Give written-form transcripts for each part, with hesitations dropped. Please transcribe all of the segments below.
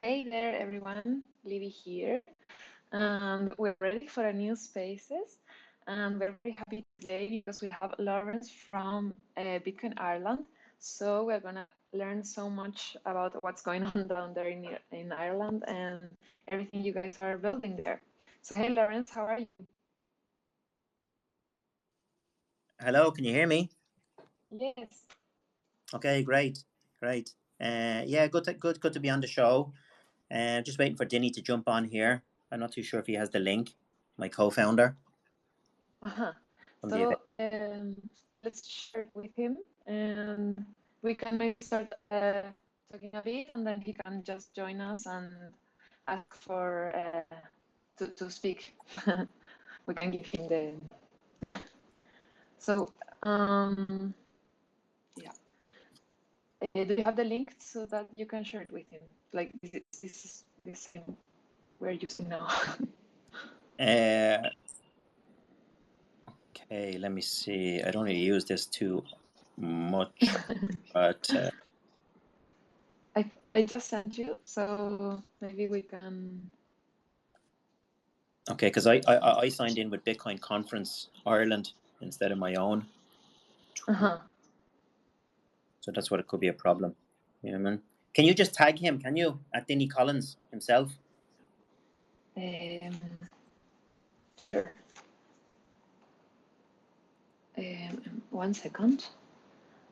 Hey there, everyone. Libby here, and we're ready for a new spaces. And we're very happy today because we have Lawrence from Bitcoin Ireland. So we're gonna learn so much about what's going on down there in Ireland and everything you guys are building there. So hey, Lawrence, how are you? Hello, can you hear me? Yes. Okay, great. Yeah, good to be on the show. Just waiting for Dinny to jump on here. I'm not too sure if he has the link. My co-founder Uh-huh. from the event. So let's share it with him, and we can maybe start talking a bit, and then he can just join us and ask for to speak. We can give him the. So yeah, do you have the link so that you can share it with him? Like this thing we're using now. Uh, okay, let me see. I don't really use this too much, but I just sent you, so maybe we can. okay, because I signed in with Bitcoin Conference Ireland instead of my own, Uh-huh. so that's what it could be a problem. Yeah, man. Can you just tag him? Can you at Dinny Collins himself? Um, sure. 1 second.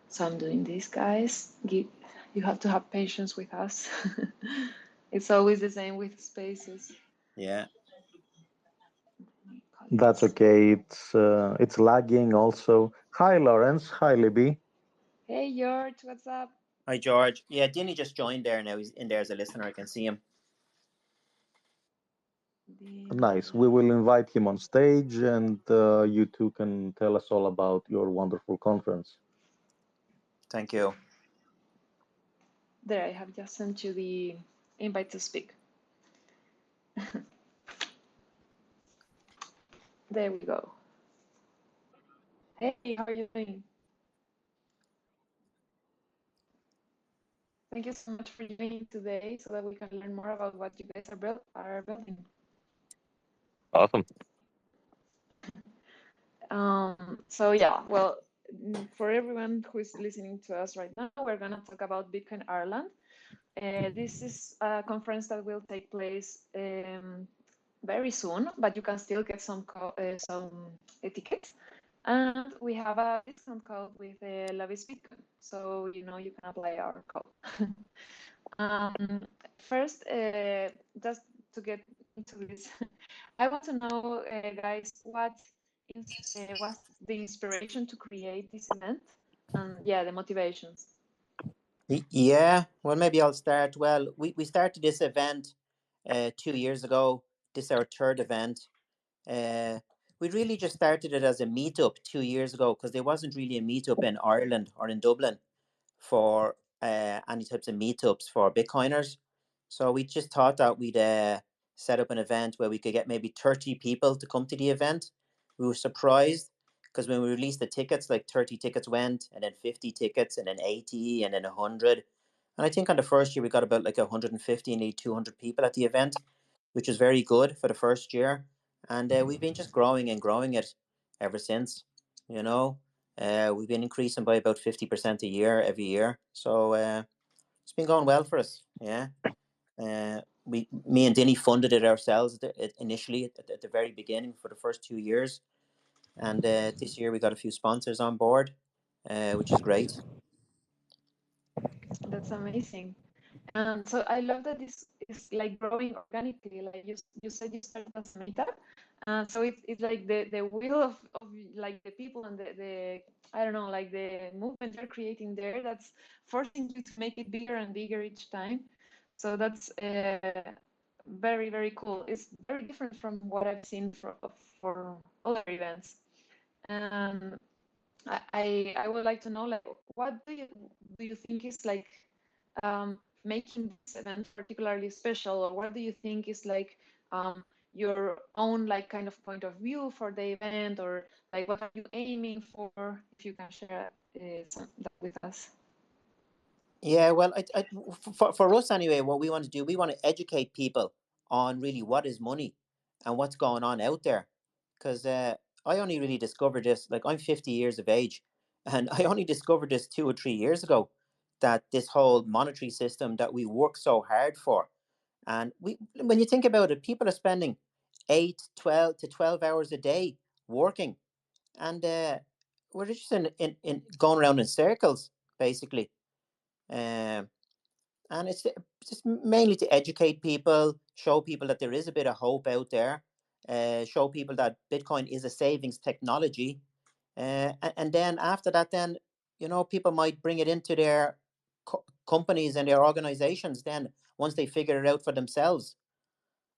So I'm doing this, guys. You have to have patience with us. It's always the same with spaces. Yeah. That's Collins. okay. It's lagging also. Hi, Lawrence. Hi, Libby. Hey, George, what's up? Hi, George. Yeah, Dinny just joined there now. He's in there as a listener. I can see him. Nice. We will invite him on stage, and you two can tell us all about your wonderful conference. Thank you. There, I have just sent you the invite to speak. There we go. Hey, how are you doing? Thank you so much for joining today so that we can learn more about what you guys are building. Awesome. So yeah, well, for everyone who is listening to us right now, we're gonna talk about Bitcoin Ireland. This is a conference that will take place very soon, but you can still get some tickets. And we have a discount code with Libbies Bitcoin, so you know you can apply our code. First, just to get into this, I want to know, guys, was the inspiration to create this event? And yeah, the motivations. Yeah, well, maybe I'll start. Well, we started this event 2 years ago. This is our third event. Uh, we really just started it as a meetup 2 years ago because there wasn't really a meetup in Ireland or in Dublin for any types of meetups for Bitcoiners. So we just thought that we'd set up an event where we could get maybe 30 people to come to the event. We were surprised because when we released the tickets, like 30 tickets went, and then 50 tickets, and then 80, and then 100. And I think on the first year, we got about like 150, nearly 200 people at the event, which was very good for the first year. And we've been just growing and growing it ever since, you know. We've been increasing by about 50% a year every year. So it's been going well for us. Yeah. Me and Dinny funded it ourselves initially at the very beginning for the first 2 years. And this year we got a few sponsors on board, which is great. That's amazing. And so I love that this is like growing organically. Like you said, you started as a meetup. So it's like the will of like the people and the I don't know, like the movement you're creating there that's forcing you to make it bigger and bigger each time. So that's very, very cool. It's very different from what I've seen for other events. And I would like to know, like, what do you think is like making this event particularly special, or what do you think is like your own like kind of point of view for the event, or like what are you aiming for? If you can share that with us. Yeah, well, for us anyway, what we want to do, we want to educate people on really what is money and what's going on out there. Because I only really discovered this, like I'm 50 years of age, and I only discovered this 2 or 3 years ago, that this whole monetary system that we work so hard for. And when you think about it, people are spending 8, 12 to 12 hours a day working, and we're just in going around in circles, basically. Um, and it's just mainly to educate people, show people that there is a bit of hope out there, show people that Bitcoin is a savings technology, and then after that, then people might bring it into their companies and their organizations. Then once they figure it out for themselves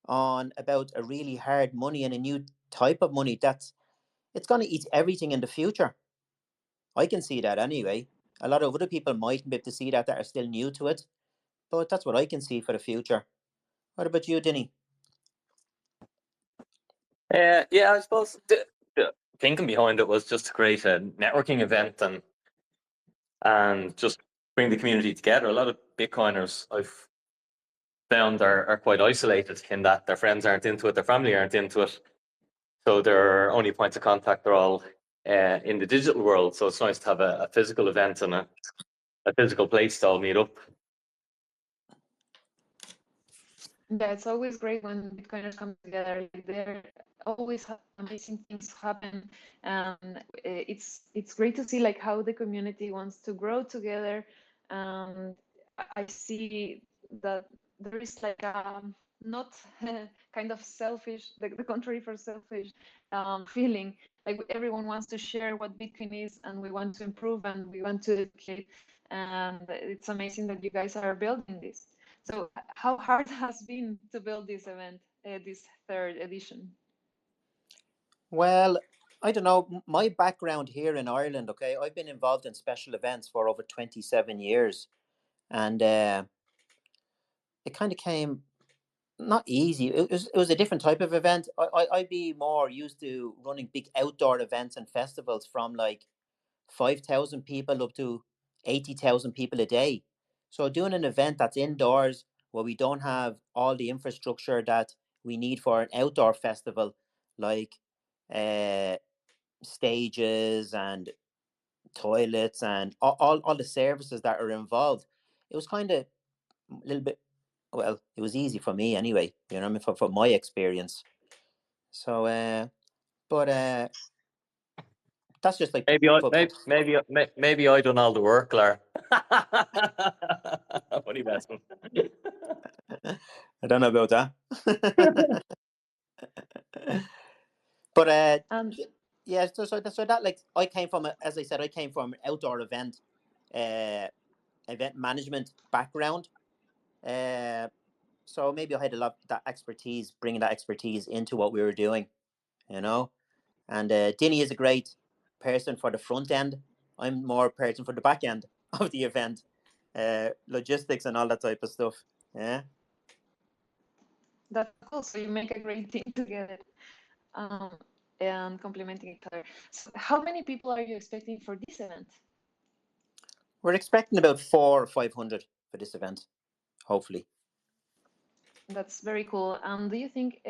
on about a really hard money and a new type of money that's it's going to eat everything in the future. I can see that anyway. A lot of other people mightn't be able to see that are still new to it, but that's what I can see for the future. What about you, Dinny? Yeah, I suppose the thinking behind it was just to create a networking event and just bring the community together. A lot of Bitcoiners I've found are quite isolated in that their friends aren't into it, their family aren't into it. So their only points of contact are all in the digital world. So it's nice to have a physical event and a physical place to all meet up. Yeah, it's always great when Bitcoiners come together. Like there always amazing things happen, and it's great to see like how the community wants to grow together. And I see that there is like a not kind of selfish, the contrary for selfish feeling. Like everyone wants to share what Bitcoin is, and we want to improve and we want to educate. And it's amazing that you guys are building this. So how hard has been to build this event, this third edition? Well, I don't know. My background here in Ireland, okay, I've been involved in special events for over 27 years, and it kind of came not easy. It was a different type of event. I'd be more used to running big outdoor events and festivals from like 5,000 people up to 80,000 people a day. So doing an event that's indoors where we don't have all the infrastructure that we need for an outdoor festival, like uh, stages and toilets and all the services that are involved, it was kind of a little bit, well, it was easy for me anyway, you know what I mean, for my experience. So, but that's just like Maybe I for, maybe I done all the work, Lar. Funny that's one. I don't know about that. But And yeah, so that like I came from as I said, I came from an outdoor uh, event management background. Uh, so maybe I had a lot that expertise, bringing that expertise into what we were doing, you know. And Dinny is a great person for the front end. I'm more person for the back end of the event, logistics and all that type of stuff. Yeah. that's cool. So you make a great team together, um, and complementing each other. So how many people are you expecting for this event? We're expecting about 400 or 500 for this event, hopefully. That's very cool. Do you think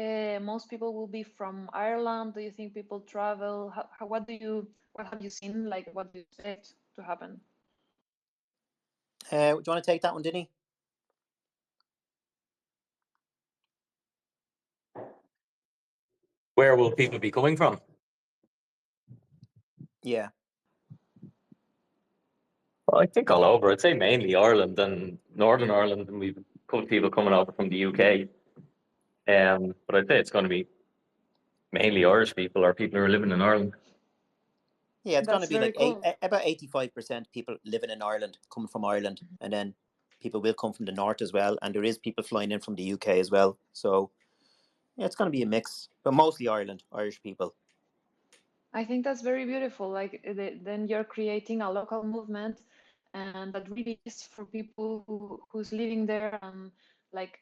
most people will be from Ireland? Do you think people travel? What have you seen? Like, what do you expect to happen? Do you want to take that one, Dinny? Where will people be coming from? Yeah. Well, I think all over. I'd say mainly Ireland and Northern Ireland, and we've a couple of people coming over from the UK. But I'd say it's going to be mainly Irish people or people who are living in Ireland. Yeah, it's going to That's be very like cool. about 85% people living in Ireland, coming from Ireland, and then people will come from the north as well, and there is people flying in from the UK as well. So yeah, it's going to be a mix, but mostly Ireland, Irish people. I think that's very beautiful. Like then you're creating a local movement, and that really is for people who's living there. Like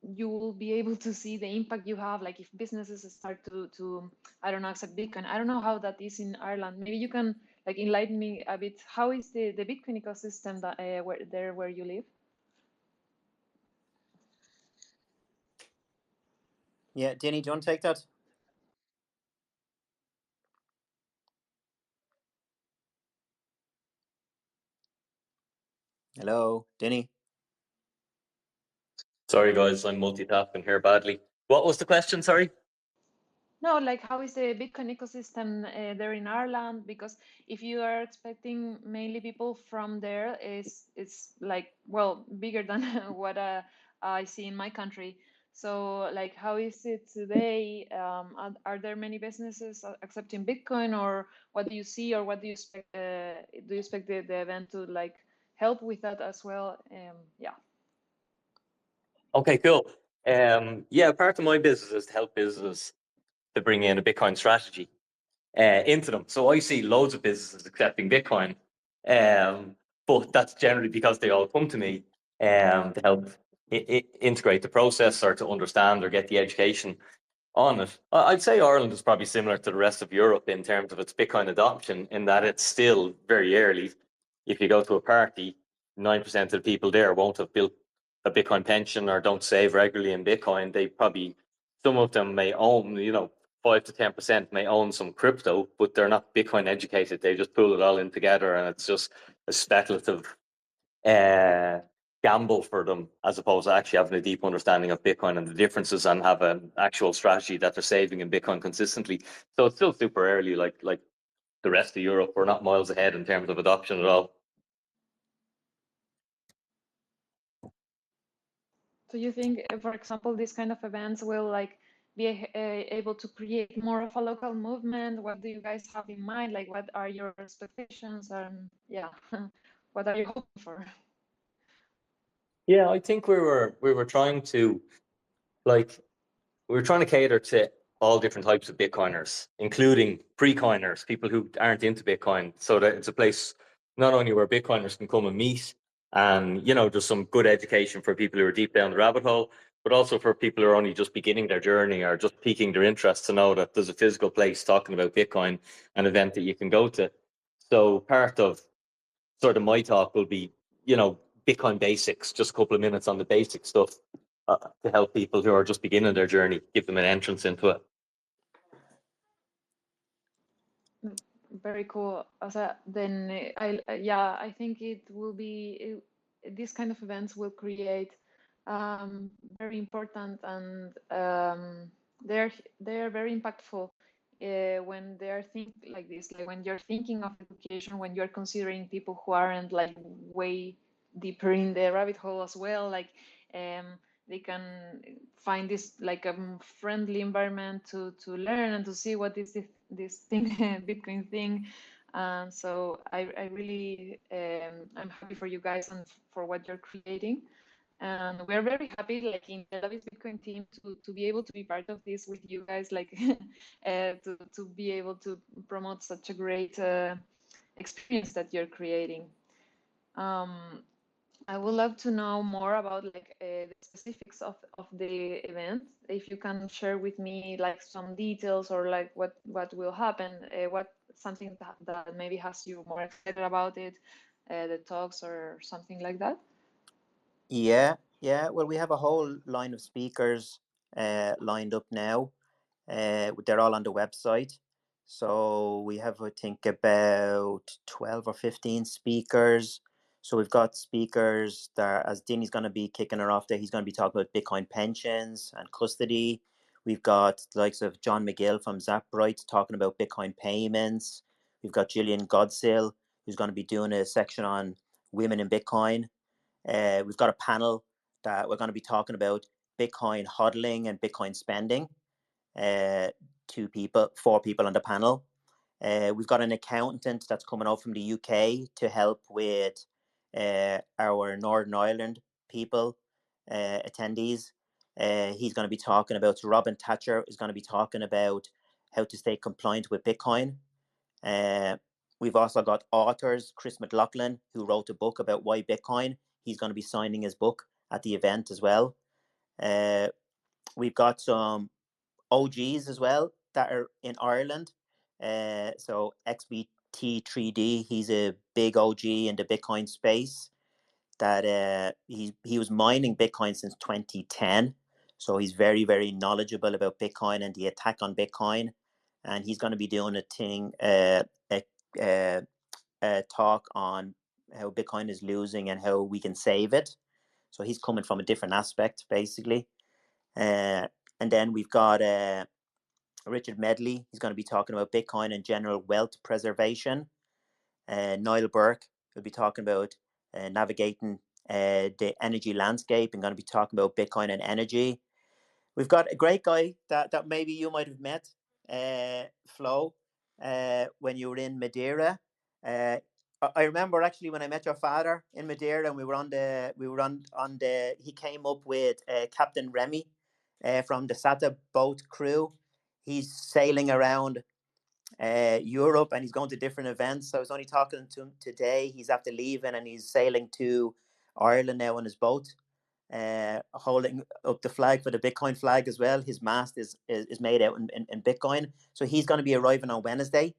you will be able to see the impact you have. Like if businesses start to I don't know, accept Bitcoin. I don't know how that is in Ireland. Maybe you can like enlighten me a bit. How is the Bitcoin ecosystem that where you live? Yeah, Denny, do you want to take that? Hello, Denny. Sorry, guys, I'm multitasking here badly. What was the question? Sorry. No, like how is the Bitcoin ecosystem there in Ireland? Because if you are expecting mainly people from there, it's like, well, bigger than what I see in my country. So like, how is it today? Are there many businesses accepting Bitcoin, or what do you see, or what do you expect? Do you expect the event to like help with that as well? Yeah. Okay, cool. Yeah, part of my business is to help businesses to bring in a Bitcoin strategy into them. So I see loads of businesses accepting Bitcoin, but that's generally because they all come to me to help integrate the process or to understand or get the education on it. I'd say Ireland is probably similar to the rest of Europe in terms of its Bitcoin adoption, in that it's still very early. If you go to a party, 9% of the people there won't have built a Bitcoin pension or don't save regularly in Bitcoin. They probably, some of them may own, 5 to 10% may own some crypto, but they're not Bitcoin educated. They just pull it all in together, and it's just a speculative gamble for them, as opposed to actually having a deep understanding of Bitcoin and the differences, and have an actual strategy that they're saving in Bitcoin consistently. So it's still super early, like the rest of Europe. We're not miles ahead in terms of adoption at all. So you think, for example, these kind of events will like be able to create more of a local movement? What do you guys have in mind? Like, what are your expectations? Yeah, what are you hoping for? Yeah, I think we were trying to like we were trying to cater to all different types of Bitcoiners, including pre-coiners, people who aren't into Bitcoin, so that it's a place not only where Bitcoiners can come and meet, and just some good education for people who are deep down the rabbit hole, but also for people who are only just beginning their journey or just piquing their interest, to know that there's a physical place talking about Bitcoin, an event that you can go to. So part of sort of my talk will be, Bitcoin basics, just a couple of minutes on the basic stuff to help people who are just beginning their journey, give them an entrance into it. Very cool. Then I think it will be these kind of events will create very important, and they're very impactful when they are think like this, like when you're thinking of education, when you're considering people who aren't like way deeper in the rabbit hole as well, like um, they can find this like a friendly environment to learn and to see what is this thing Bitcoin thing. And so I really I'm happy for you guys and for what you're creating. And we're very happy, like in the Libbies Bitcoin team, to be able to be part of this with you guys, like to be able to promote such a great experience that you're creating. I would love to know more about like the specifics of the event. If you can share with me like some details, or like what will happen, what something that maybe has you more excited about it, the talks or something like that. Yeah, yeah. Well, we have a whole line of speakers lined up now. They're all on the website. So we have, I think, about 12 or 15 speakers. So we've got speakers that, as Dinny's going to be kicking her off there, he's going to be talking about Bitcoin pensions and custody. We've got the likes of John McGill from Zapbright talking about Bitcoin payments. We've got Gillian Godsill, who's going to be doing a section on women in Bitcoin. We've got a panel that we're going to be talking about Bitcoin hodling and Bitcoin spending. Four people on the panel. We've got an accountant that's coming out from the UK to help with our Northern Ireland people, attendees. He's going to be talking about, so Robin Thatcher is going to be talking about how to stay compliant with Bitcoin. We've also got authors, Chris McLaughlin, who wrote a book about why Bitcoin. He's going to be signing his book at the event as well. We've got some OGs as well that are in Ireland. So T3D. He's a big OG in the Bitcoin space. That he was mining Bitcoin since 2010, so he's very, very knowledgeable about Bitcoin and the attack on Bitcoin. And he's going to be doing a talk on how Bitcoin is losing and how we can save it. So he's coming from a different aspect, basically. And then we've got Richard Medley. He's going to be talking about Bitcoin and general wealth preservation. Niall Burke will be talking about navigating the energy landscape and going to be talking about Bitcoin and energy. We've got a great guy that maybe you might have met, Flo, when you were in Madeira. I remember actually when I met your father in Madeira, and he came up with Captain Remy from the Sata boat crew. He's sailing around Europe, and he's going to different events. So I was only talking to him today. He's after leaving, and he's sailing to Ireland now on his boat, holding up the flag for the Bitcoin flag as well. His mast is made out in Bitcoin. So he's going to be arriving on Wednesday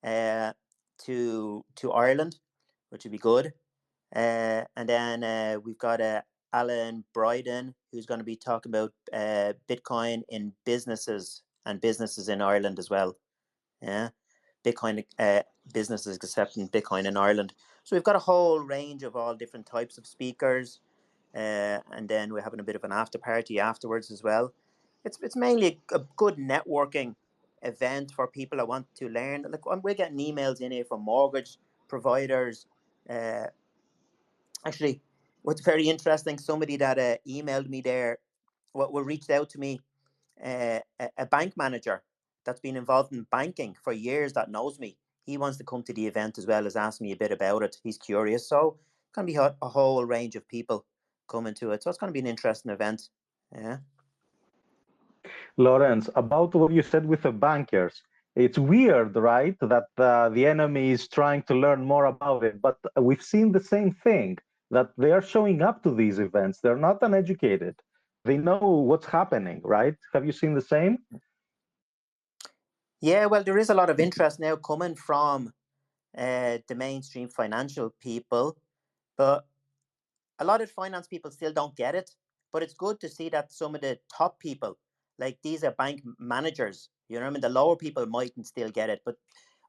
to Ireland, which would be good. And then we've got Alan Bryden, who's going to be talking about Bitcoin in businesses and businesses in Ireland as well. Yeah, Bitcoin businesses accepting Bitcoin in Ireland. So we've got a whole range of all different types of speakers, and then we're having a bit of an after party afterwards as well. It's mainly a good networking event for people that want to learn. Like we're getting emails in here from mortgage providers. Actually, what's very interesting, somebody that emailed me there, reached out to me, a bank manager that's been involved in banking for years that knows me. He wants to come to the event as well as ask me a bit about it. He's curious. So it's going to be a whole range of people coming to it. So it's going to be an interesting event. Yeah. Lawrence, about what you said with the bankers, it's weird, right, that the enemy is trying to learn more about it, but we've seen the same thing, that they are showing up to these events. They're not uneducated. They know what's happening, right? Have you seen the same? Yeah, well, there is a lot of interest now coming from the mainstream financial people, but a lot of finance people still don't get it. But it's good to see that some of the top people, like these are bank managers, you know what I mean? The lower people mightn't still get it. But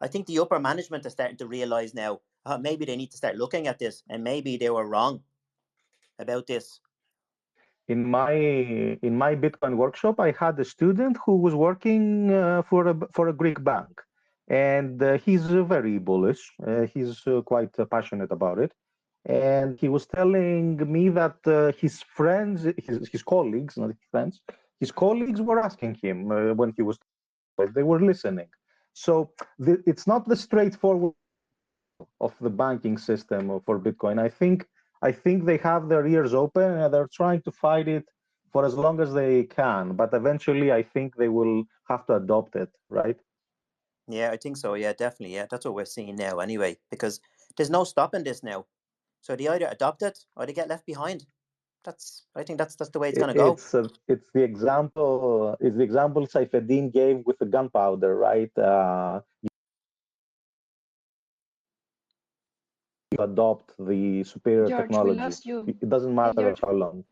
I think the upper management are starting to realize now, maybe they need to start looking at this, and maybe they were wrong about this. In my Bitcoin workshop, I had a student who was working for a Greek bank, and he's very bullish. He's quite passionate about it, and he was telling me that his friends, his colleagues, not his friends, his colleagues were asking him when he was. They were listening. So it's not the straightforward of the banking system for Bitcoin. I think they have their ears open and they're trying to fight it for as long as they can. But eventually, I think they will have to adopt it, right? Yeah, I think so. Yeah, definitely. Yeah, that's what we're seeing now anyway, because there's no stopping this now. So they either adopt it or they get left behind. I think that's the way it's going to go. It's the example. It's the example Saifeddin gave with the gunpowder, right? You adopt the superior George, we technology. lost you. It doesn't Hey, matter George, how long.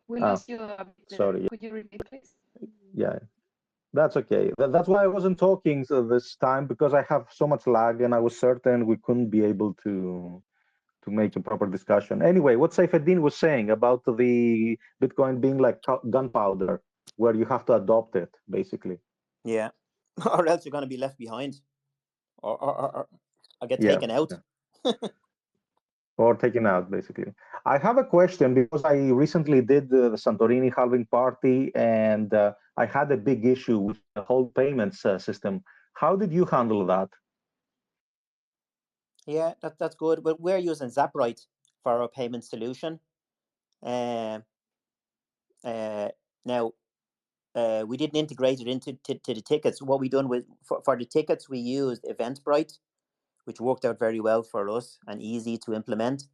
we lost you a bit there. Sorry. Could you repeat, please? Yeah. That's okay. That's why I wasn't talking this time, because I have so much lag, and I was certain we couldn't be able to make a proper discussion. Anyway, what Saifeddin was saying about the Bitcoin being like gunpowder, where you have to adopt it, basically. Yeah, or else you're going to be left behind, or get taken out. Yeah. Or taken out, basically. I have a question, because I recently did the Santorini halving party, and I had a big issue with the whole payments system. How did you handle that? Yeah, that's good. But we're using Zaprite for our payment solution. Now, we didn't integrate it into the tickets. What we done with for the tickets, we used Eventbrite, which worked out very well for us and easy to implement.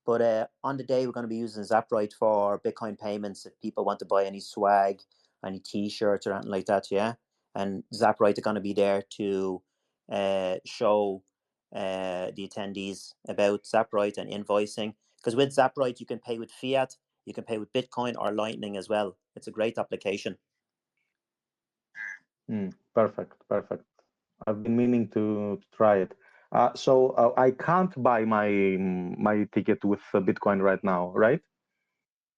But on the day, we're going to be using Zaprite for Bitcoin payments if people want to buy any swag, any T-shirts or anything like that. Yeah, and Zaprite are going to be there to show the attendees about Zaprite and invoicing, because with Zaprite you can pay with fiat, you can pay with Bitcoin or Lightning as well. It's a great application. Perfect. I've been meaning to try it. So I can't buy my ticket with Bitcoin right now, right?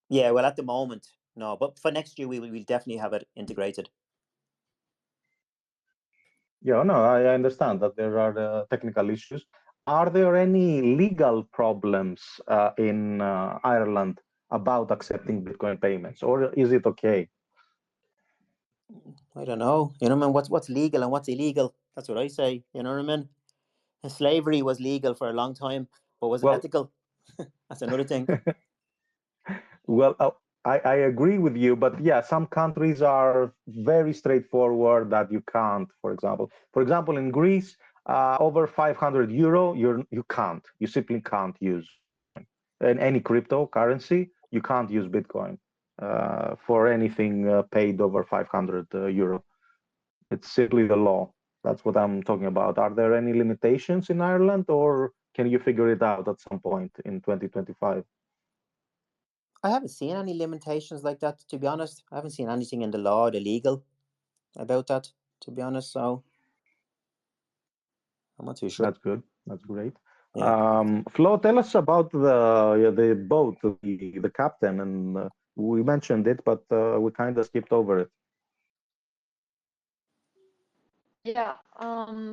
Yeah, well, at the moment, no, but for next year, we'll definitely have it integrated. Yeah, no, I understand that there are technical issues. Are there any legal problems in Ireland about accepting Bitcoin payments, or is it okay? I don't know. You know what I mean? What's legal and what's illegal? That's what I say. You know what I mean? Slavery was legal for a long time, but was it ethical? That's another thing. Well, I agree with you, but yeah, some countries are very straightforward that you can't. For example, in Greece, over 500 euro, you simply can't use in any cryptocurrency. You can't use Bitcoin for anything paid over 500 euro. It's simply the law. That's what I'm talking about. Are there any limitations in Ireland, or can you figure it out at some point in 2025? I haven't seen any limitations like that, to be honest. I haven't seen anything in the law, the legal, about that, to be honest. So I'm not too sure. That's good. That's great. Yeah. Flo, tell us about the boat, the captain, and we mentioned it, but we kind of skipped over it. Yeah,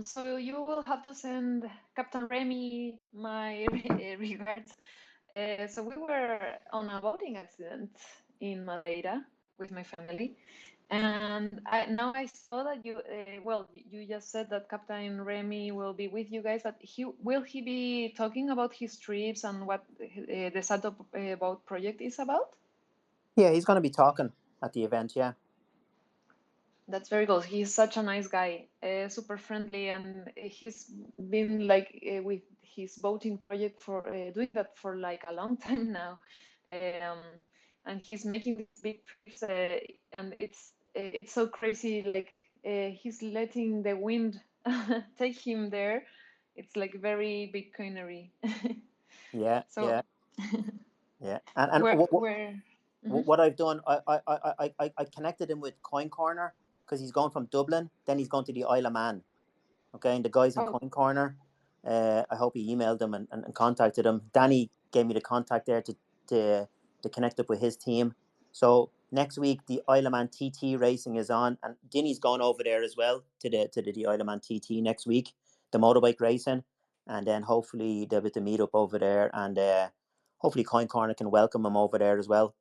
so you will have to send Captain Remy my regards. So we were on a boating accident in Madeira with my family, and now I saw that you, well, you just said that Captain Remy will be with you guys, but will he be talking about his trips and what the Sato boat project is about? Yeah, he's going to be talking at the event, yeah. That's very cool. He's such a nice guy, super friendly, and he's been like with his boating project for doing that for like a long time now, and he's making these big trips, and it's so crazy. Like he's letting the wind take him there. It's like very Bitcoinery. Yeah, So yeah. And Mhm. what I've done, I connected him with Coin Corner because he's going from Dublin, then he's going to the Isle of Man. Okay, and the guys in Coin Corner, I hope he emailed them and contacted him. Danny gave me the contact there to connect up with his team. So next week the Isle of Man TT racing is on, and Dinny's gone over there as well to the Isle of Man TT next week, the motorbike racing, and then hopefully they'll be to meet up over there, and hopefully Coin Corner can welcome him over there as well.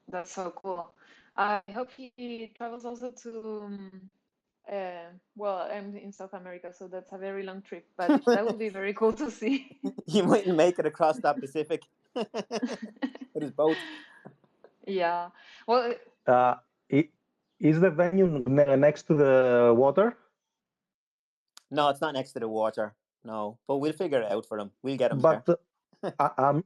That's so cool. I hope he travels also to. Well, I'm in South America, so that's a very long trip, but that would be very cool to see. He mightn't make it across that Pacific with his boat. Yeah. Well, Is the venue next to the water? No, it's not next to the water. No, but we'll figure it out for him. We'll get him But there.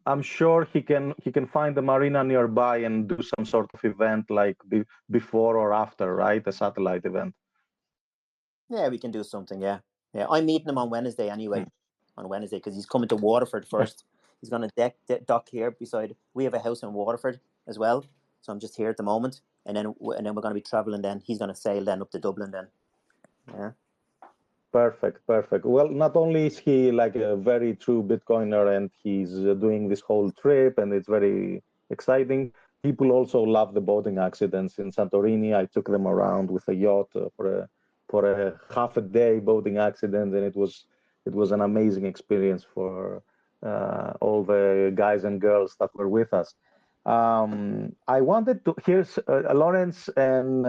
I'm sure he can find a marina nearby and do some sort of event like before or after, right? A satellite event. Yeah, we can do something. Yeah, I'm meeting him on Wednesday anyway. On Wednesday because he's coming to Waterford first. He's going to dock here beside. We have a house in Waterford as well, so I'm just here at the moment, and then we're going to be traveling. Then he's going to sail then up to Dublin. Then, yeah. Perfect. Well, not only is he like a very true Bitcoiner and he's doing this whole trip and it's very exciting, people also love the boating accidents in Santorini. I took them around with a yacht for a half a day boating accident, and it was an amazing experience for all the guys and girls that were with us. I wanted to here's Lawrence and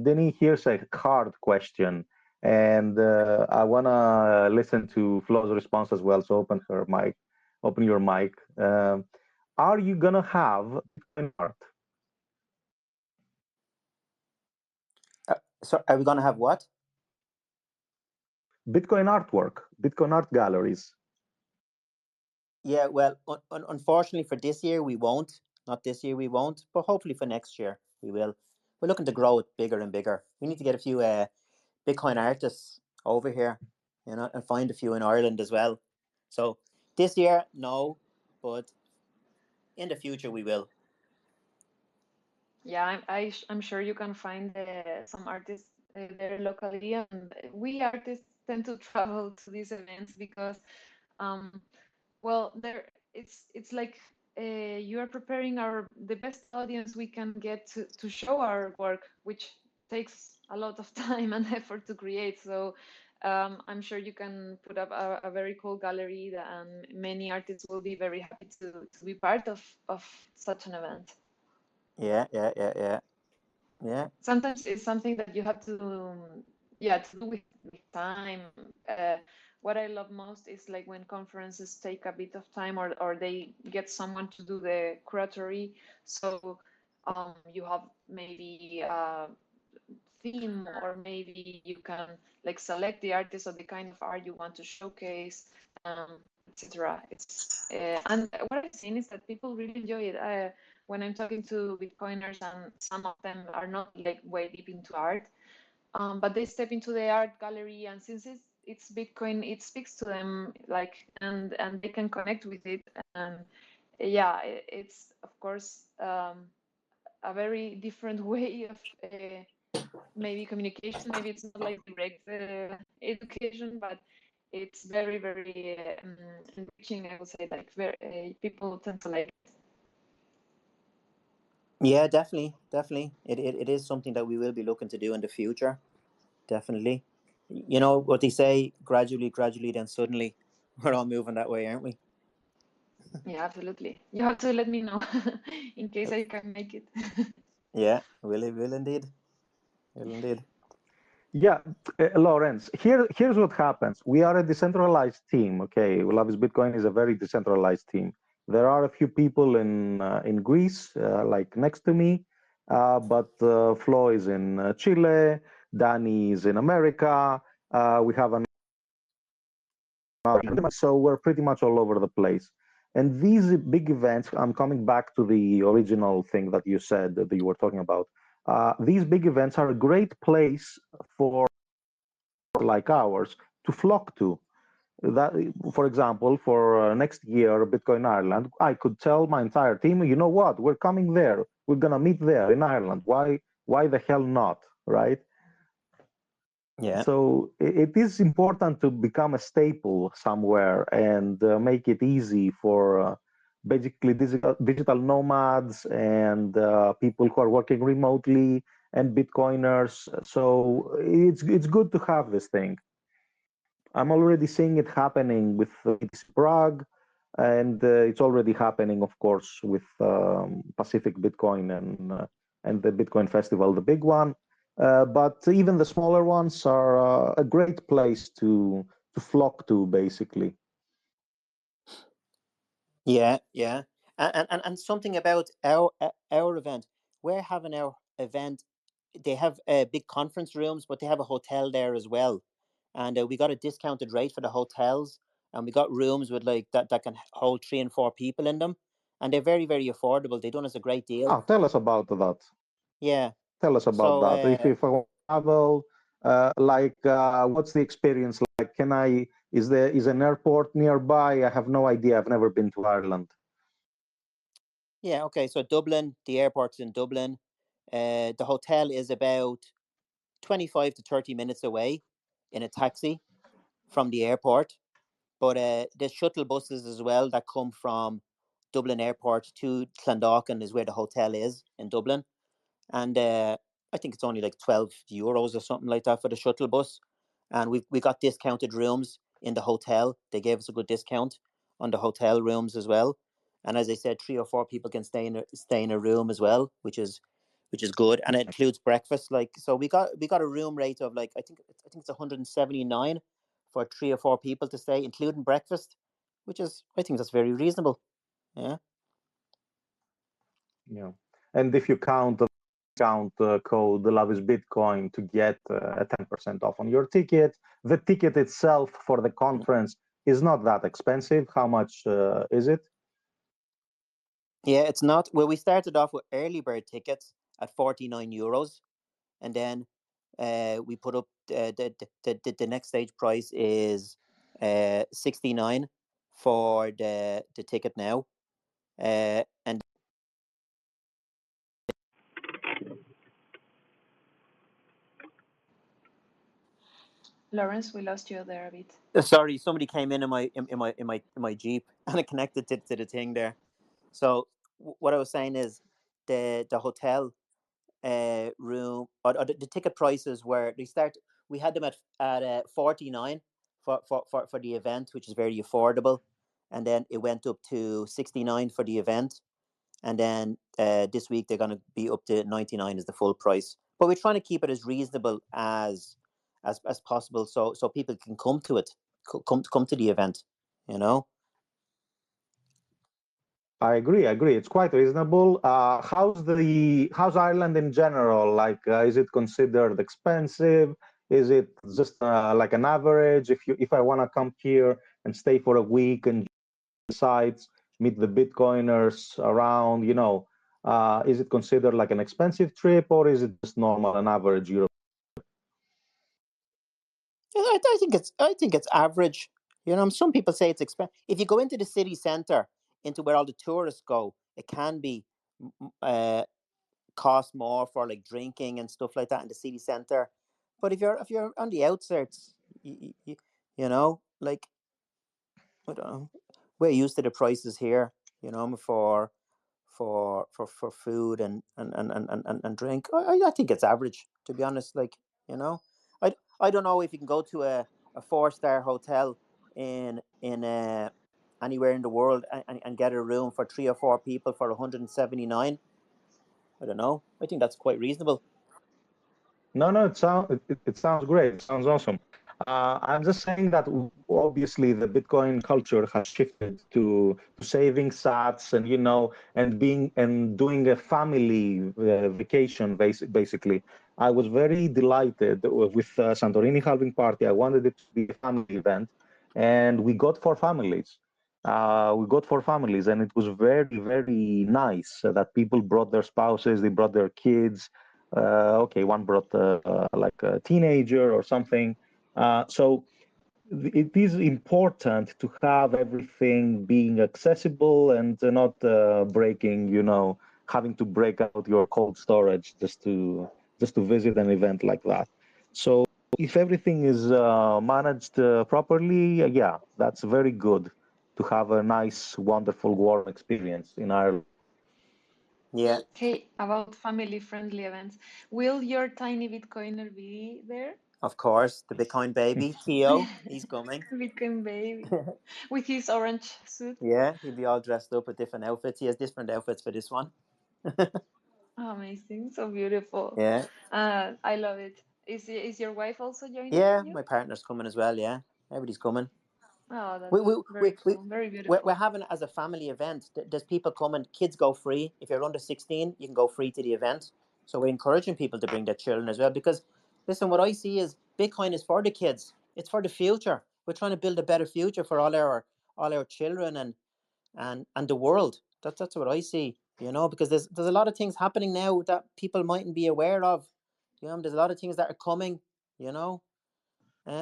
Denny. Here's a hard question. And I want to listen to Flo's response as well. So open your mic. Are you going to have Bitcoin art? So are we going to have what? Bitcoin artwork, Bitcoin art galleries. Yeah, well, unfortunately for this year, we won't. Not this year, we won't. But hopefully for next year, we will. We're looking to grow it bigger and bigger. We need to get a few Bitcoin artists over here you know, and find a few in Ireland as well. So this year, no, but in the future we will. Yeah, I'm sure you can find some artists there locally, and we artists tend to travel to these events because, well, there it's like you are preparing the best audience we can get to show our work, which takes a lot of time and effort to create. So I'm sure you can put up a very cool gallery, and many artists will be very happy to be part of such an event. Yeah. Sometimes it's something that you have to yeah, to do with time. What I love most is like when conferences take a bit of time, or they get someone to do the curatory. So you have maybe a theme, or maybe you can like select the artist or the kind of art you want to showcase, etc. And what I've seen is that people really enjoy it. When I'm talking to Bitcoiners, and some of them are not like way deep into art, but they step into the art gallery, and since it's Bitcoin, it speaks to them, like, and they can connect with it. And yeah, it's of course a very different way of maybe communication. Maybe it's not like direct education, but it's very, very enriching. I would say, like, very people tend to like it. Yeah, definitely. It is something that we will be looking to do in the future. Definitely. You know what they say, gradually, then suddenly. We're all moving that way, aren't we? Yeah, absolutely. You have to let me know in case I can make it. Yeah, will indeed. Will indeed. Yeah, Lawrence, here's what happens. We are a decentralized team, okay? Love is Bitcoin is a very decentralized team. There are a few people in Greece, like next to me, but Flo is in Chile, Danny is in America. We have so we're pretty much all over the place. And these big events, I'm coming back to the original thing that you said that you were talking about. These big events are a great place for like ours to flock to. That, for example, for next year, Bitcoin Ireland, I could tell my entire team, you know what, we're coming there. We're gonna meet there in Ireland. Why the hell not, right? Yeah. So it is important to become a staple somewhere and make it easy for basically digital nomads and people who are working remotely and Bitcoiners. So it's good to have this thing. I'm already seeing it happening with BTC Prague, and it's already happening, of course, with Pacific Bitcoin and the Bitcoin Festival, the big one. But even the smaller ones are a great place to flock to, basically. Yeah. And something about our event. We're having our event. They have big conference rooms, but they have a hotel there as well, and we got a discounted rate for the hotels, and we got rooms with like that can hold 3 and 4 people in them, and they're very, very affordable. They done us a great deal. Oh, tell us about that. Yeah. Tell us about So that. If I want to travel, what's the experience like? Is an airport nearby? I have no idea. I've never been to Ireland. yeah, okay. So Dublin, the airport's in Dublin. The hotel is about 25 to 30 minutes away in a taxi from the airport. But there's shuttle buses as well that come from Dublin Airport to Clondalkin, is where the hotel is in Dublin. And I think it's only like €12 or something like that for the shuttle bus. And we got discounted rooms in the hotel. They gave us a good discount on the hotel rooms as well. And as I said, 3 or 4 people can stay in a room as well, which is good. And it includes breakfast. Like, so we got a room rate of like I think it's 179 for 3 or 4 people to stay, including breakfast, which is, I think that's very reasonable. Yeah. Yeah. And if you count code Love is Bitcoin to get a 10% off on your ticket, the ticket itself for the conference is not that expensive. How much is it? Yeah, it's not. Well, we started off with early bird tickets at €49, and then We put up the next stage price is 69 for the ticket now, and Lawrence, we lost you there a bit. sorry, somebody came in my Jeep and it connected to the thing there. So what I was saying is the hotel room or the ticket prices were they start. We had them at 49 for the event, which is very affordable, and then it went up to 69 for the event, and then this week they're going to be up to 99 as the full price. But we're trying to keep it as reasonable as possible, so people can come to it, come to the event, you know. I agree. I agree. It's quite reasonable. How's Ireland in general? Like, is it considered expensive? Is it just like an average? If I want to come here and stay for a week and sites, meet the Bitcoiners around, is it considered like an expensive trip or is it just normal, an average Euro? I think it's average. You know, some people say it's expensive. If you go into the city center, into where all the tourists go, it can be cost more for like drinking and stuff like that in the city center. But if you're on the outskirts, you know, like I don't know, we're used to the prices here. You know, for food and drink. I think it's average, to be honest. Like, you know, I don't know if you can go to a 4-star hotel in anywhere in the world and get a room for 3 or 4 people for 179. I don't know. I think that's quite reasonable. No, it sounds great. It sounds awesome. I'm just saying that obviously the Bitcoin culture has shifted to saving sats and and being and doing a family vacation. Basically, I was very delighted with Santorini halving party. I wanted it to be a family event, and we got 4 families. We got 4 families, and it was very, very nice that people brought their spouses, they brought their kids. Okay, one brought like a teenager or something. So it is important to have everything being accessible and not breaking, having to break out your cold storage just to visit an event like that. So if everything is managed properly, yeah, that's very good to have a nice, wonderful, warm experience in Ireland. Yeah, Hey, about family-friendly events, will your tiny Bitcoiner be there? of course, the Bitcoin baby, Theo, he's coming. Bitcoin baby with his orange suit. Yeah, he'll be all dressed up with different outfits. He has different outfits for this one. Oh, amazing, so beautiful. Yeah. I love it. Is your wife also joining Yeah, you? my partner's coming as well. Yeah, everybody's coming. Oh, We that's we we, very we cool, very we're beautiful. having it as a family event. There's people coming. Kids go free. If you're under 16, you can go free to the event. So we're encouraging people to bring their children as well. Because listen, what I see is Bitcoin is for the kids. It's for the future. We're trying to build a better future for all our children and the world. That's what I see. You know, because there's a lot of things happening now that people mightn't be aware of. You know, there's a lot of things that are coming. You know,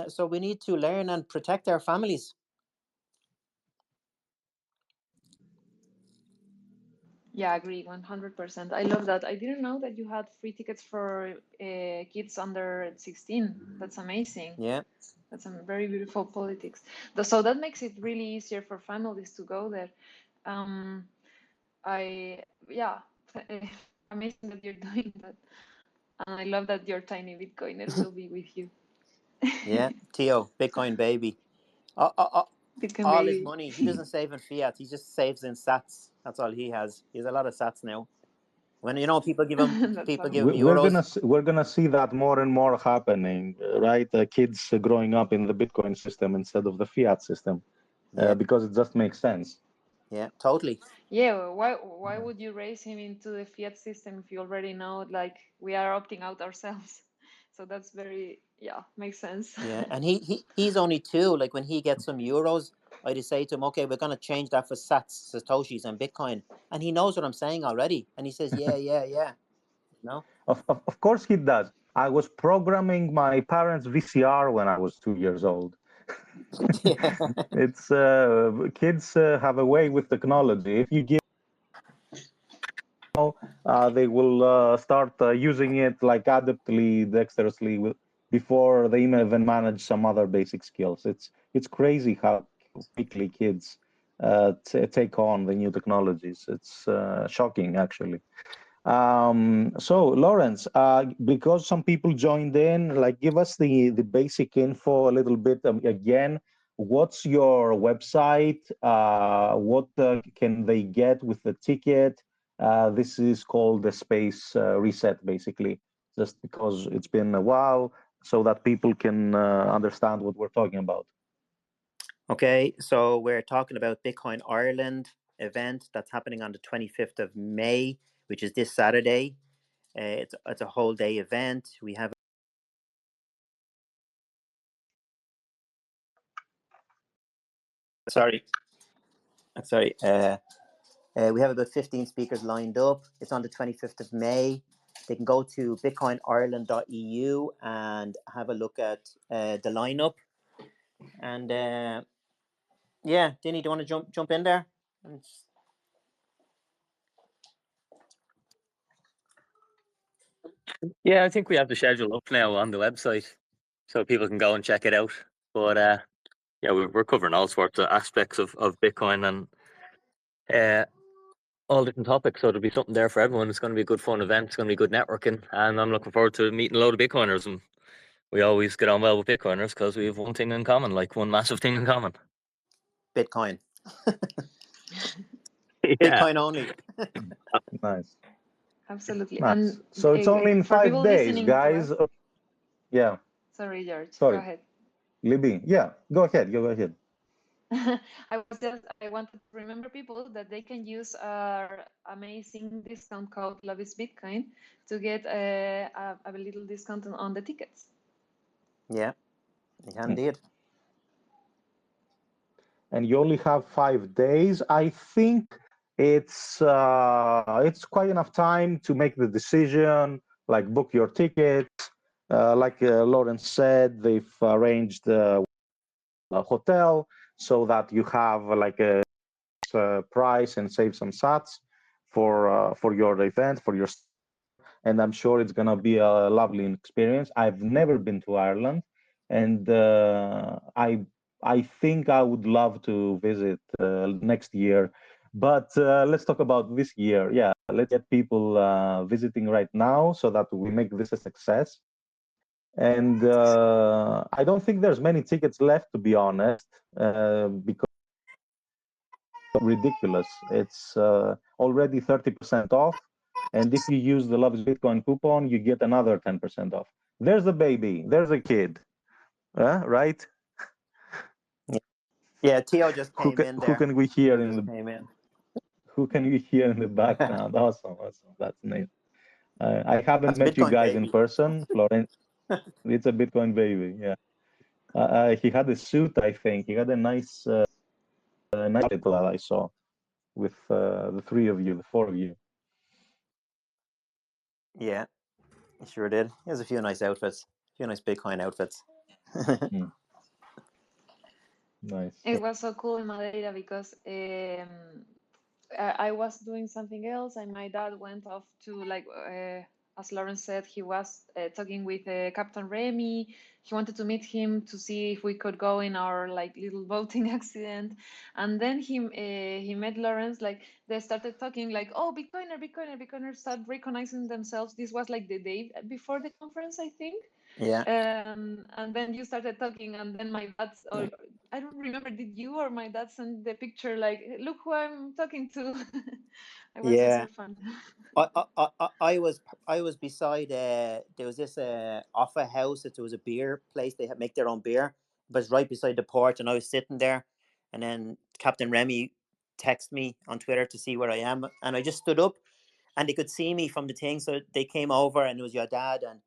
so we need to learn and protect our families. Yeah, I agree, 100%. I love that. I didn't know that you had free tickets for kids under 16. That's amazing. Yeah. That's some very beautiful politics. So that makes it really easier for families to go there. Um, yeah, amazing that you're doing that. And I love that your tiny Bitcoiner will be with you. Yeah, Theo, Bitcoin baby. Bitcoin All his baby. money, he doesn't save in fiat. He just saves in sats. That's all he has. He has a lot of sats now. When people give him That's people give awesome. him euros. We're gonna see that more and more happening, right? Kids growing up in the Bitcoin system instead of the fiat system, Yeah, because it just makes sense. yeah, totally. Yeah, why would you raise him into the fiat system if you already know like we are opting out ourselves? So that's very, yeah, makes sense. Yeah, and he's only 2. Like when he gets some euros, I just say to him, "Okay, we're gonna change that for sats, satoshis, and Bitcoin." And he knows what I'm saying already, and he says, "Yeah, yeah, yeah." No. Of course he does. I was programming my parents' VCR when I was 2 years old. Yeah. It's kids have a way with technology. If you give, they will start using it like adeptly, dexterously, before they even manage some other basic skills. It's crazy how quickly kids take on the new technologies. It's shocking, actually. So Lawrence, because some people joined in, like give us the basic info a little bit again. What's your website? What can they get with the ticket? This is called the space reset, basically, just because it's been a while, so that people can understand what we're talking about. Okay, so we're talking about Bitcoin Ireland event that's happening on the 25th of May, which is this Saturday. It's a whole day event. We have sorry. We have about 15 speakers lined up. It's on the 25th of May. They can go to bitcoinireland.eu and have a look at the lineup. And yeah, Dinny, do you want to jump in there? Yeah, I think we have the schedule up now on the website, so people can go and check it out. But yeah, we're covering all sorts of aspects of Bitcoin and all different topics. So there'll be something there for everyone. It's going to be a good fun event. It's going to be good networking, and I'm looking forward to meeting a load of Bitcoiners. And we always get on well with Bitcoiners because we have one thing in common, like one massive thing in common. Bitcoin. Yeah. Bitcoin only. Nice. Absolutely. Nice. And So it's only in for 5 people days, listening to guys. us- Yeah. Sorry, George. Sorry. Go ahead. Libby. Yeah. Go ahead. Go ahead. I wanted to remember people that they can use our amazing discount code Libbies Bitcoin to get a little discount on the tickets. Yeah, you can indeed. And you only have 5 days. I think it's quite enough time to make the decision, like book your tickets. Like Lawrence said, they've arranged a hotel so that you have like a price and save some sats for your event, for your. And I'm sure it's gonna be a lovely experience. I've never been to Ireland, and I think I would love to visit next year. But let's talk about this year. Yeah, let's get people visiting right now so that we make this a success. And I don't think there's many tickets left, to be honest, because ridiculous. It's already 30% off. And if you use the Loves Bitcoin coupon, you get another 10% off. There's a baby. There's a kid. Right? Yeah, Theo just came in there. Who can we hear in the came in. Who can we hear in the background? Awesome. That's nice. I haven't met you Bitcoin guys baby. in person, Florence. It's a Bitcoin baby. Yeah. He had a suit, I think. He had a nice little I saw with the three of you, the four of you. Yeah, he sure did. He has a few nice outfits, a few nice Bitcoin outfits. Nice. It was so cool in Madeira because I was doing something else, and my dad went off to as Lawrence said, he was talking with Captain Remy. He wanted to meet him to see if we could go in our like little boating accident, and then he met Lawrence. Like they started talking like, oh, Bitcoiner started recognizing themselves. This was like the day before the conference, I think. Yeah. And then you started talking, and then my dad, or I don't remember, did you or my dad send the picture like, look who I'm talking to? It was Yeah. so fun. I was beside there was this offer house. It was a beer place. They make their own beer, but it's right beside the porch, and I was sitting there, and then Captain Remy texted me on Twitter to see where I am, and I just stood up, and they could see me from the thing, so they came over, and it was your dad, and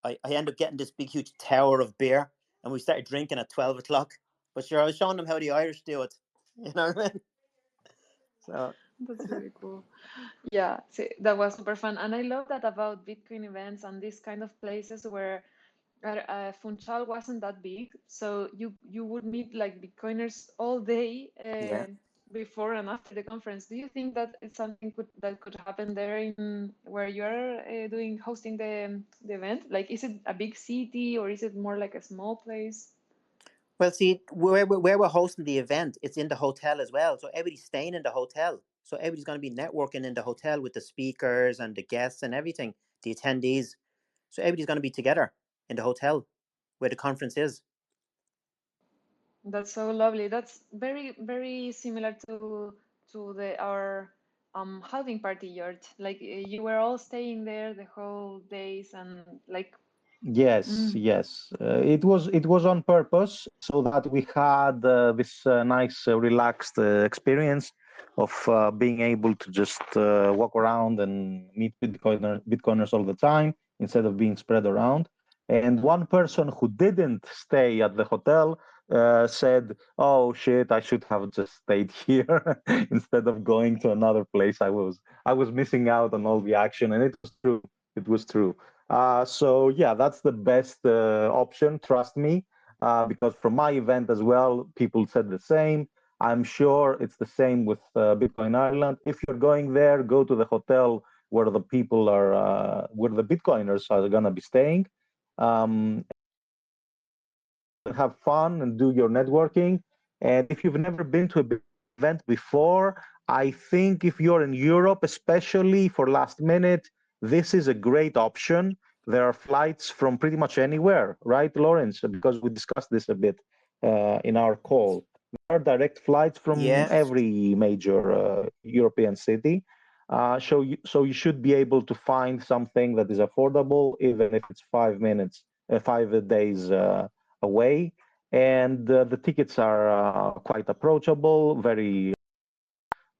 I ended up getting this big huge tower of beer, and we started drinking at 12 o'clock. But sure, I was showing them how the Irish do it. You know what I mean? So That's really cool. Yeah, see, that was super fun. And I love that about Bitcoin events and these kind of places where Funchal wasn't that big. So you would meet like Bitcoiners all day Yeah. before and after the conference. Do you think that it's something that could happen there in where you're doing hosting the event? Like, is it a big city or is it more like a small place? Well, see, where we're hosting the event, it's in the hotel as well. So everybody's staying in the hotel. So everybody's going to be networking in the hotel with the speakers and the guests and everything, the attendees. So everybody's going to be together in the hotel where the conference is. That's so lovely. That's very similar to the our halving party, George. Like you were all staying there the whole days and like Yes, mm, yes. It was on purpose so that we had this nice, relaxed experience of being able to just walk around and meet Bitcoiners all the time instead of being spread around. And one person who didn't stay at the hotel said, "Oh shit, I should have just stayed here instead of going to another place. I was missing out on all the action." And it was true. It was true. So yeah, that's the best option. Trust me, because from my event as well, people said the same. I'm sure it's the same with Bitcoin Ireland. If you're going there, go to the hotel where the people are, where the Bitcoiners are gonna be staying. Um, have fun and do your networking. And if you've never been to a big event before, I think if you're in Europe, especially for last minute, this is a great option. There are flights from pretty much anywhere, right, Lawrence? Because we discussed this a bit in our call. There are direct flights from Yeah. every major European city. So you should be able to find something that is affordable, even if it's 5 minutes, 5 days away, and the tickets are quite approachable.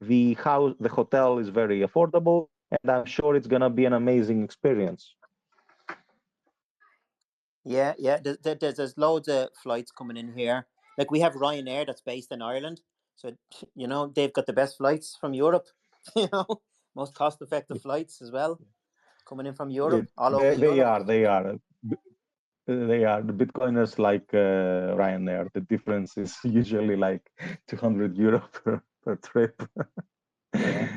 The hotel is very affordable, and I'm sure it's gonna be an amazing experience. Yeah, yeah. There's loads of flights coming in here. Like we have Ryanair that's based in Ireland. So, they've got the best flights from Europe, most cost effective flights as well, coming in from Europe, all over They Europe. are, the Bitcoiners like Ryanair. The difference is usually like 200 euro per trip. Yeah.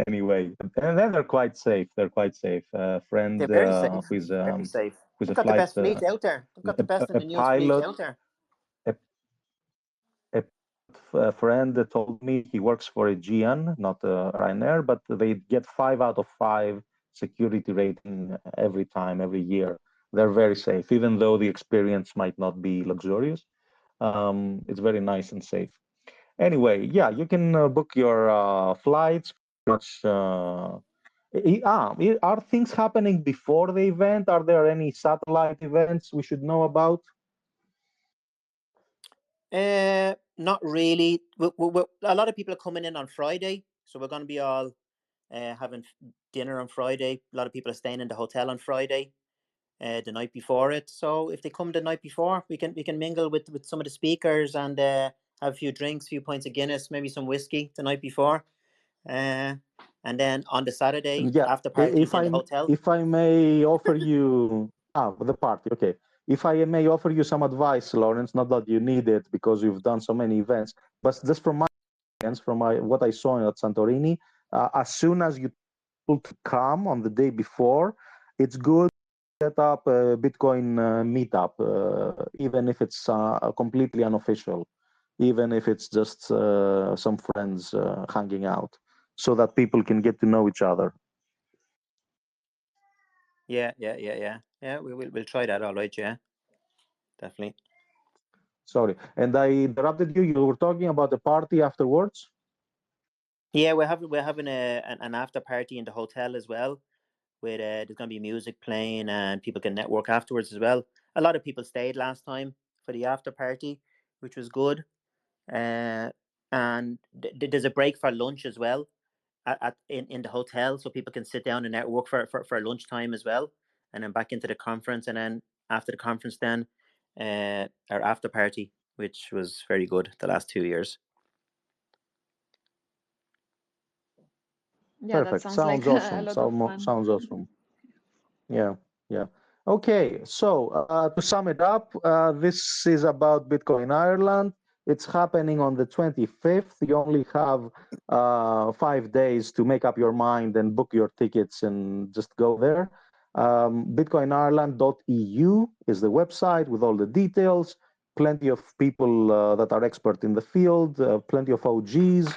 Anyway, and then they're quite safe. They're quite safe. A They're friend very safe. Very safe. who's They've a got the flight best fleet out there. They've got the best and a the newest fleet pilot out there. a, a friend that told me he works for a GN, not a Ryanair, but they get 5 out of 5 security rating every time, every year. They're very safe, even though the experience might not be luxurious. It's very nice and safe. Anyway, yeah, you can book your flights. Much. Are things happening before the event? Are there any satellite events we should know about? Not really. A lot of people are coming in on Friday, so we're going to be all having dinner on Friday. A lot of people are staying in the hotel on Friday, the night before it. So if they come the night before, we can mingle with some of the speakers and have a few drinks, a few pints of Guinness, maybe some whiskey the night before, uh, and then on the Saturday Yeah, after parties if in I the hotel. if I may offer you the party, okay. If I may offer you some advice, Lawrence, not that you need it because you've done so many events, but just from my experience, from what I saw at Santorini, as soon as you able to come on the day before, it's good to set up a Bitcoin meetup, even if it's completely unofficial, even if it's just some friends hanging out, so that people can get to know each other. Yeah. We'll try that. All right. Yeah, definitely. Sorry, and I interrupted you. You were talking about the party afterwards. Yeah, we're having an after party in the hotel as well. With there's going to be music playing and people can network afterwards as well. A lot of people stayed last time for the after party, which was good. Uh, and there's a break for lunch as well in the hotel, so people can sit down and network for lunchtime as well, and then back into the conference, and then after the conference, then our after party, which was very good the last 2 years. Yeah, that Perfect. sounds Sounds like a awesome. lot of fun. Sounds awesome. Yeah, yeah. Okay, so to sum it up, this is about Bitcoin Ireland. It's happening on the 25th. You only have 5 days to make up your mind and book your tickets and just go there. BitcoinIreland.eu is the website with all the details. Plenty of people that are expert in the field, plenty of OGs,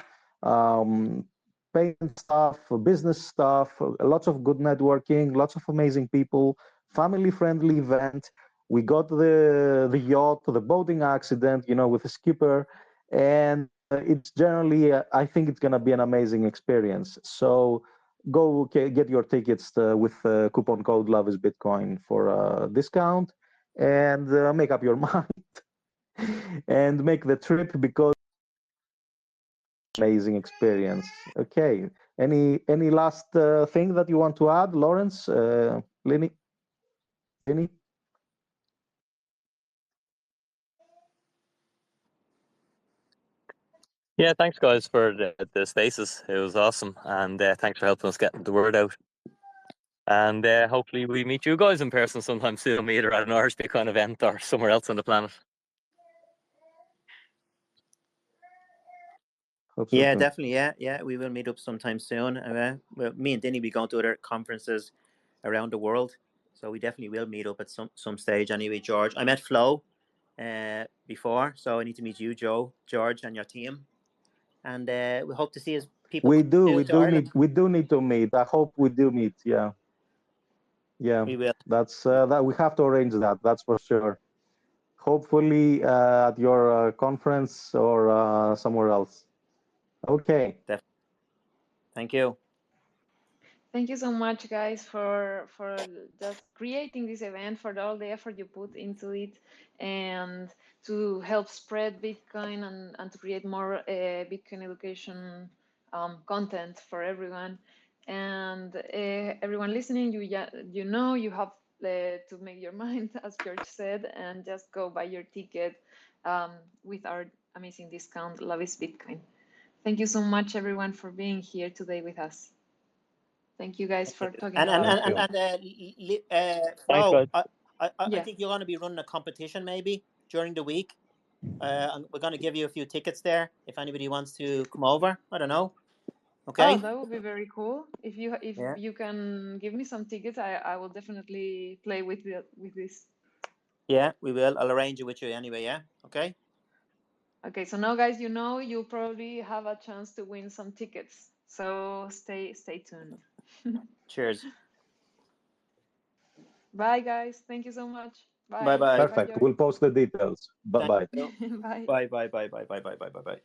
payment stuff, business stuff, lots of good networking, lots of amazing people, family-friendly event. We got the yacht, the boating accident, with the skipper, and it's generally, I think it's going to be an amazing experience. So go get your tickets with coupon code Love is Bitcoin for a discount, and make up your mind and make the trip because amazing experience. Okay. Any last thing that you want to add, Lawrence, Lenny? Yeah, thanks guys for the spaces. It was awesome, and thanks for helping us get the word out. And hopefully we meet you guys in person sometime soon, either at an Irish Bitcoin event or somewhere else on the planet. Yeah, definitely. Yeah, we will meet up sometime soon. Well, me and Denny be going to other conferences around the world, so we definitely will meet up at some stage. Anyway, George, I met Flo before, so I need to meet you, Joe, George, and your team, and we hope to see as people We come do to Ireland. we do need to meet. I hope we do meet. Yeah, We will. That's that we have to arrange that. That's for sure. Hopefully at your conference or somewhere else. Okay. Definitely. Thank you. Thank you so much, guys, for just creating this event, for all the effort you put into it, and to help spread Bitcoin and to create more Bitcoin education content for everyone. And everyone listening, you know you have to make your mind, as George said, and just go buy your ticket with our amazing discount, Love is Bitcoin. Thank you so much, everyone, for being here today with us. Thank you guys for talking about Flo, I Yeah. think you're going to be running a competition maybe during the week. And we're going to give you a few tickets there if anybody wants to come over. I don't know. Okay. Oh, that would be very cool. If you can give me some tickets, I will definitely play with this. Yeah, we will. I'll arrange it with you anyway. Yeah. Okay. Okay. So now, guys, you'll probably have a chance to win some tickets. So stay tuned. Cheers. Bye, guys. Thank you so much. Bye. Bye. Perfect. Bye, We'll post the details. Bye bye. Bye. Bye. Bye. Bye. Bye. Bye. Bye. Bye. Bye. Bye.